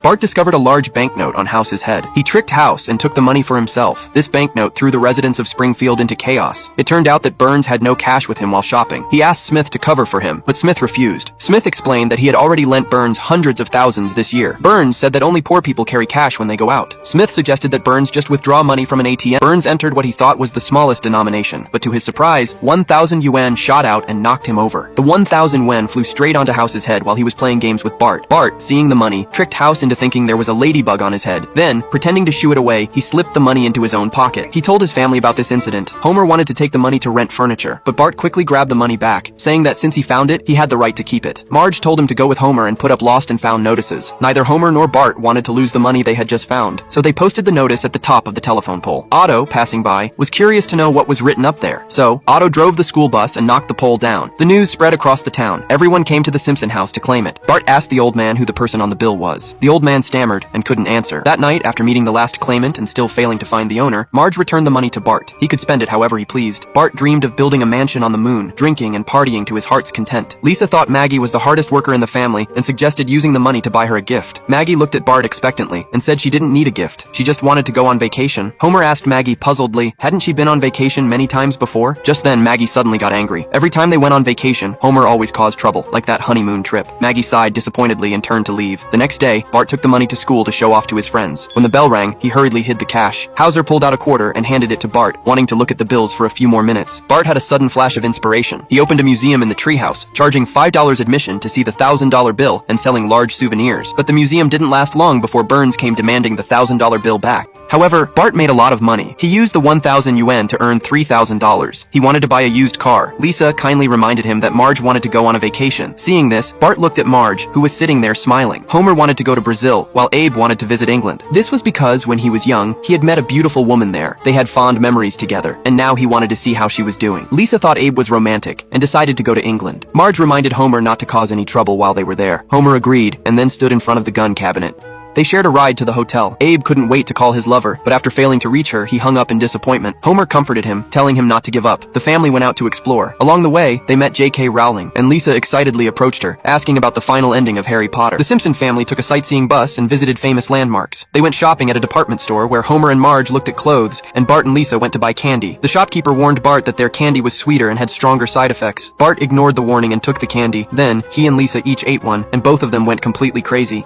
Bart discovered a large banknote on House's head. He tricked House and took the money for himself. This banknote threw the residents of Springfield into chaos. It turned out that Burns had no cash with him while shopping. He asked Smith to cover for him, but Smith refused. Smith explained that he had already lent Burns hundreds of thousands this year. Burns said that only poor people carry cash when they go out. Smith suggested that Burns just withdraw money from an ATM. Burns entered what he thought was the smallest denomination, but to his surprise, 1,000 yuan shot out and knocked him over. The 1,000 yuan flew straight onto House's head while he was playing games with Bart. Bart, seeing the money, tricked House into thinking there was a ladybug on his head. Then, pretending to shoo it away, he slipped the money into his own pocket. He told his family about this incident. Homer wanted to take the money to rent furniture, but Bart quickly grabbed the money back, saying that since he found it, he had the right to keep it. Marge told him to go with Homer and put up lost and found notices. Neither Homer nor Bart wanted to lose the money they had just found, so they posted the notice at the top of the telephone pole. Otto, passing by, was curious to know what was written up there, so Otto drove the school bus and knocked the pole down. The news spread across the town. Everyone came to the Simpson house to claim it. Bart asked the old man who the person on the bill was. The old man stammered and couldn't answer. That night, after meeting the last claimant and still failing to find the owner, Marge returned the money to Bart. He could spend it however he pleased. Bart dreamed of building a mansion on the moon, drinking and partying to his heart's content. Lisa thought Maggie was the hardest worker in the family and suggested using the money to buy her a gift. Maggie looked at Bart expectantly and said she didn't need a gift. She just wanted to go on vacation. Homer asked Maggie puzzledly, hadn't she been on vacation many times before? Just then, Maggie suddenly got angry. Every time they went on vacation, Homer always caused trouble, like that honeymoon trip. Maggie sighed disappointedly and turned to leave. The next day, Bart took the money to school to show off to his friends. When the bell rang, he hurriedly hid the cash. Hauser pulled out a quarter and handed it to Bart, wanting to look at the bills for a few more minutes. Bart had a sudden flash of inspiration. He opened a museum in the treehouse, charging $5 admission to see the $1,000 bill and selling large souvenirs. But the museum didn't last long before Burns came demanding the $1,000 bill back. However, Bart made a lot of money. He used the 1,000 yuan to earn $3,000. He wanted to buy a used car. Lisa kindly reminded him that Marge wanted to go on a vacation. Seeing this, Bart looked at Marge, who was sitting there smiling. Homer wanted to go to Brazil, while Abe wanted to visit England. This was because, when he was young, he had met a beautiful woman there. They had fond memories together, and now he wanted to see how she was doing. Lisa thought Abe was romantic, and decided to go to England. Marge reminded Homer not to cause any trouble while they were there. Homer agreed, and then stood in front of the gun cabinet. They shared a ride to the hotel. Abe couldn't wait to call his lover, but after failing to reach her, he hung up in disappointment. Homer comforted him, telling him not to give up. The family went out to explore. Along the way, they met J.K. Rowling, and Lisa excitedly approached her, asking about the final ending of Harry Potter. The Simpson family took a sightseeing bus and visited famous landmarks. They went shopping at a department store where Homer and Marge looked at clothes, and Bart and Lisa went to buy candy. The shopkeeper warned Bart that their candy was sweeter and had stronger side effects. Bart ignored the warning and took the candy. Then, he and Lisa each ate one, and both of them went completely crazy.